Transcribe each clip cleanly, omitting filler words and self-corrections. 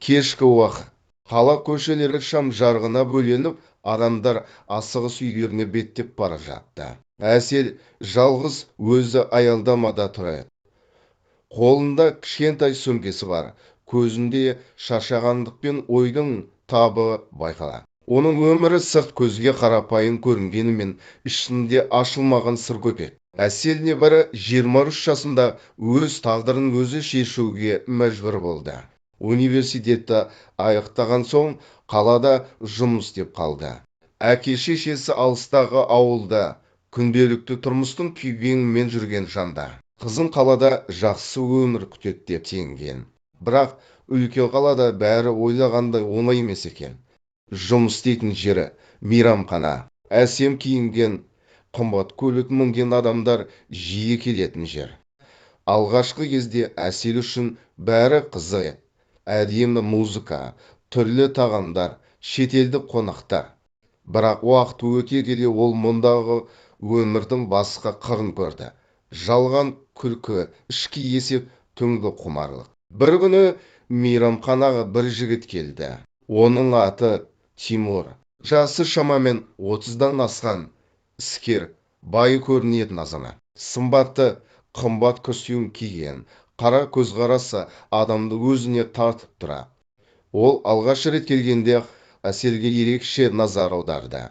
Кешкі уақыт. Қала көшелері шам жарығына бөленіп, адамдар асығыс үйлеріне беттеп бара жатты. Әсел жалғыз өзі аялдамада тұр еді. Қолында кішкентай сөмкесі бар. Көзінде шаршағандық пен ойдың табы байқалады. Оның өмірі сырт көзге қарапайым көрінгенімен, ішінде ашылмаған сыр көп еді. Әсел небәрі 23 жасында өз тағдырын өзі шешуге мәжбүр болды. Университетті аяқтаған соң қалада жұмыс істеп қалды. Әке шешесі алыстағы ауылда күнделікті тұрмыстың күйбеңімен жүрген жанда. Қызын қалада жақсы өмір күтеді деп сенген. Бірақ үлкен қалада бәрі ойлағандай оңай емес екен. Жұмыс істейтін жері мейрамхана, әсем киінген, қымбат көлік мінген адамдар жиі келетін жер. Алғашқы кезде Әсел үшін бәрі қызық еді. Әдемі музыка, түрлі тағамдар, шетелдік қонақтар. Бірақ уақыт өте келе ол мұндағы өмірдің басқа қырын көрді. Жалған күлкі, ішкі есеп, түнгі құмарлық. Бір күні мейрамханаға бір жігіт келді. Оның аты Тимур. Жасы шамамен 30-дан асқан, іскер, бай көрінетін азамат. Сымбатты, қымбат костюм киген, қара көзқарасы адамды өзіне тартып тұрады. Ол алғаш рет келгенде Әселге ерекше назар аударды.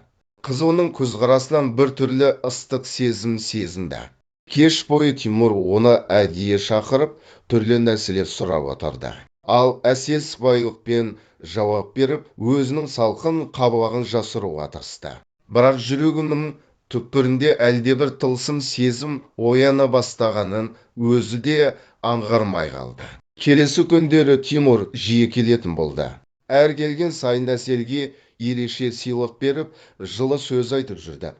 Қыз оның көзқарасынан бір түрлі ыстық сезінді. Кеш бойы Тимур оны әдейі шақырып, түрлі нәрселер сұрап отырды. Ал Әсел сыпайылықпен жауап беріп, өзінің салқын қабағын жасыруға тырысты. Бірақ жүрегінің түкпірінде әлдебір тылсым сезім ояна бастағанын өзі де аңғармай қалды. Келесі күндері Тимур жиі келетін болды. Әр келген сайын Әселге ерекше сыйлық беріп, жылы сөз айтып жүрді.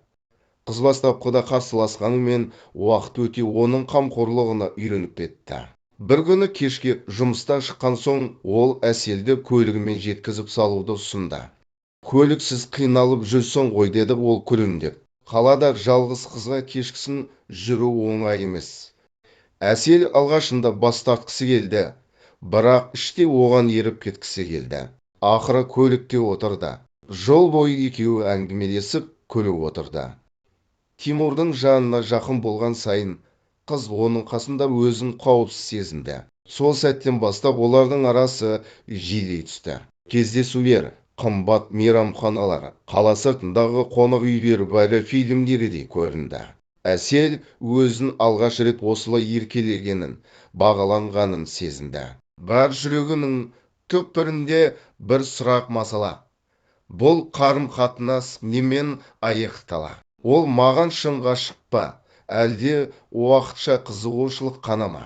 Қыз бастапқыда қарсыласқанымен, уақыт өте оның қамқорлығына үйреніп кетті. Бір күні кешке жұмыстан шыққан соң, ол Әселді көлігімен жеткізіп салуды ұсынды. Көліксіз қиналып жүрсің ғой, деді ол күлімдеп. Қалада жалғыз қызға кешкісін жүру оңай емес. Әсел алғашында бас тартқысы келді, бірақ іште оған еріп кеткісі келді. Ақыры көлікте отырды. Жол бойы екеуі әңгімелесіп күліп отырды. Тимурдың жанына жақын болған сайын, қыз оның қасында өзін қауіпсіз сезінді. Сол сәттен бастап олардың арасы жиілей түсті. Кездесулер, қымбат мейрамханалар, қала сыртындағы қонақ үйлер бәрі фильмдердей көрінді. Әсел өзін алғаш рет осылай еркелегенін, бағаланғанын сезінді. Бар жүрегінің түкпірінде бір сұрақ масала. Бұл қарым-қатынас немен аяқталады? Ол маған шын ғашық па, әлде уақытша қызығушылық қана ма?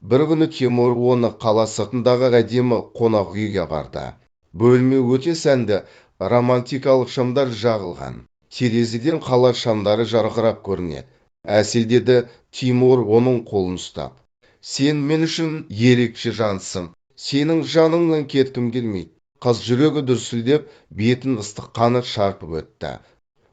Бір күні Тимур оны қала сыртындағы әдемі қонақ үйге барды. Бөлме өте сәнді, романтикалық шамдар жағылған. Терезеден қала шамдары жарқырап көрінеді. Әсел, деді Тимур оның қолын ұстап. Сен мен үшін ерекше жансың. Сенің жаныңнан кеткім келмейді. Қыз жүрегі дүрсілдеп, бетін ыстық қаны шарпып өтті.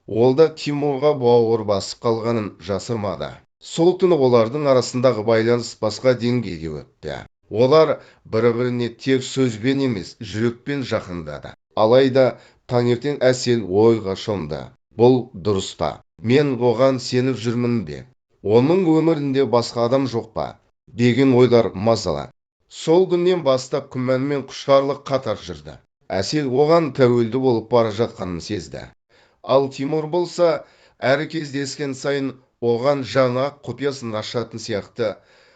Ол да Тимурға бауыр басып қалғанын жасырмады. Сол түні олардың арасындағы байланыс басқа деңгейге өтті. Олар бір-біріне тек сөзбен емес, жүрекпен жақындады. Алайда таңертең Әсел ойға шомды. Бұл дұрыс па? Мен оған сеніп жүрмін бе? Оның өмірінде басқа адам жоқ па? Деген ойлар мазалады. Сол күннен бастап күмәнмен құштарлық қатар жүрді. Әсел оған тәуелді болып бара жатқанын сезді. Ал Тимур болса, әр кездескен сайын оған жаңа құпиясын ашатын сияқты,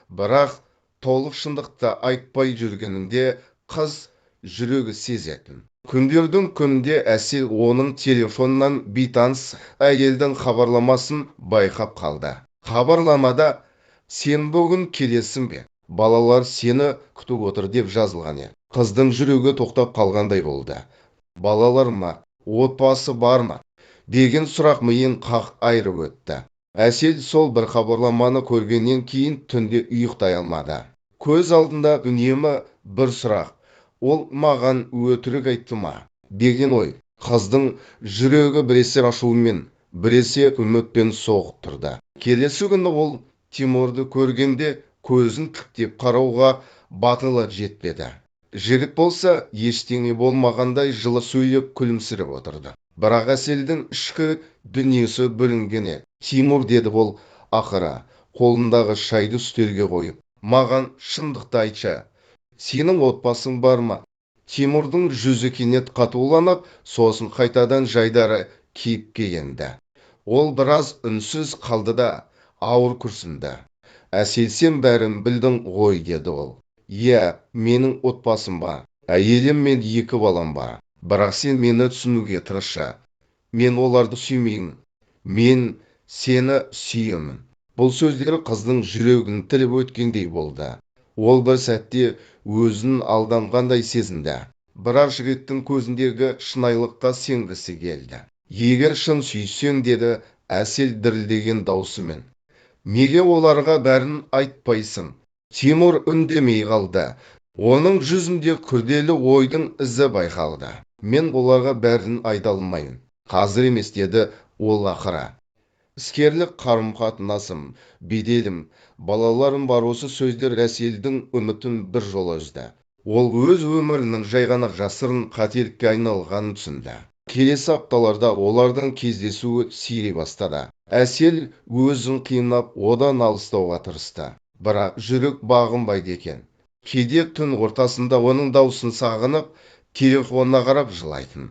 бірақ толық шындықты айтпай жүргенінде қыз жүрегі сезетін. Күндердің күнінде Әсел оның телефоннан бейтаныс әйелдің хабарламасын байқап қалды. Хабарламада сен бүгін келесің бе? Балалар сені күтіп отыр деп жазылған еді. Қыздың жүрегі тоқтап қалғандай болды. Балалар ма? Отбасы бар ма? Деген сұрақ миын қақ айырып өтті. Әсел сол бір хабарламаны көргеннен кейін түнде ұйықтай алмады. Көз алдында үнемі бір сұрақ. Ол маған өтірік айтты ма? Деген ой. Қыздың жүрегі біресе ашумен, біресе үмітпен соғып тұрды. Келесі күні ол Тимурды көргенде көзін тіктеп қарауға батылы жетпеді. Жігіт болса ештеңе болмағандай жылы сөйлеп күлімсіреп отырды. Бірақ әселдің ішкі дүниесі бүлінген еді. Тимур, деді ол ақыра, қолындағы шайды үстелге қойып, маған шындықты айтшы, сенің отбасың бар ма? Тимурдың жүзі кенет қатуланып, сосын қайтадан жайдары кейіпке енді. Ол біраз үнсіз қалды да ауыр күрсінді. Әсел, сен бәрін білдің ғой, деді ол. Иә, менің отбасым бар, әйелім мен 2 балам бар. Бірақ сен мені түсінуге тырысшы. Мен оларды сүймеймін. Мен сені сүйемін. Бұл сөздер қыздың жүрегін тіліп өткендей болды. Ол бір сәтте өзін алданғандай сезінді. Бірақ жігіттің көзіндегі шынайылыққа сенгісі келді. Егер шын сүйсең, деді Әсел дірілдеген даусымен, неге оларға бәрін айтпайсың? Тимур үндемей қалды. Оның жүзінде күрделі ойдың ізі байқалды. Мен оларға бәрін айта алмаймын. Қазір емес, деді ол ақыра. Іскерлік қарым-қатынасым, беделім, балаларым бар. Осы сөздер Әселдің үмітін бір жолы үзді. Ол өз өмірінің жай ғана жасырын қателікке айналғанын түсінді. Келесі апталарда олардың кездесуі сирей бастады. Әсел өзін қинап, одан алыстауға тырысты. Бірақ жүрек бағынбайды екен. Кейде түн ортасында оның даусын сағынып, телефонына қарап жылайтын.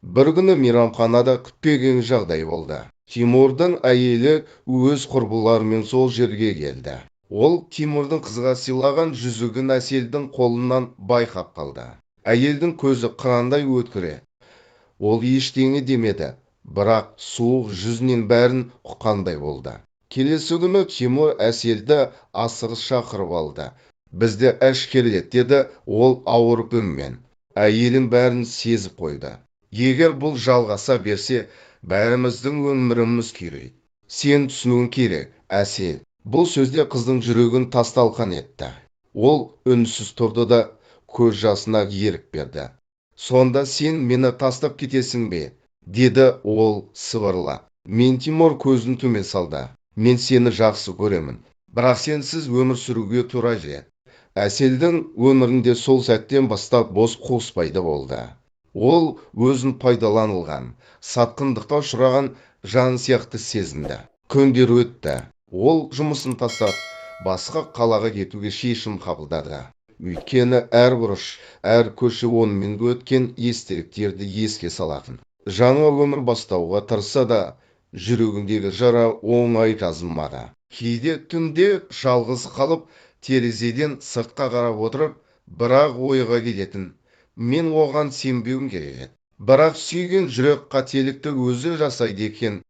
Бір күні мейрамханада күтпеген жағдай болды. Тимурдың әйелі өз құрбыларымен сол жерге келді. Ол Тимурдың қызға сыйлаған жүзігін Әселдің қолынан байқап қалды. Әйелдің көзі қырандай өткір. Ол ештеңе демеді, бірақ суық жүзінен бәрін ұққандай болды. Келесі күні Тимур Әселді асығыс шақырып алды. Бізді әшкерелет, деді ол ауырып үнмен. Әйелім бәрін сезіп қойды. Егер бұл жалғаса берсе, бәріміздің өміріміз күйрейді. Сен түсінуің керек, Әсел. Бұл сөзде қыздың жүрегін тасталқан етті. Ол үнсіз тұрды да көз жасына ерік берді. Сонда сен мені тастап кетесің бе? Деді ол сыбырлап. Мен Тимур көзін төмен салды. Мен сені жақсы көремін. Бірақ сенсіз өмір сүруге тура келеді. Әселдің өмірінде сол сәттен бастап бос қоспайды болды. Ол өзін пайдаланылған, сатқындыққа ұшыраған жан сияқты сезінді. Күндер өтті. Ол жұмысын тастап, басқа қалаға кетуге шешім қабылдады. Өйткені әр бұрыш, әр көше онымен өткен естеліктерді еске салатын. Жаңа өмір бастауға тырысса да, жүрегіндегі жара оңай жазылмады. Кейде түнде жалғыз қалып, терезеден сыртқа қарап отырып, бірақ ойға келетін. Мен оған сенбеуім керек еді. Бірақ сүйген жүрек қателікті өзі жасайды екен,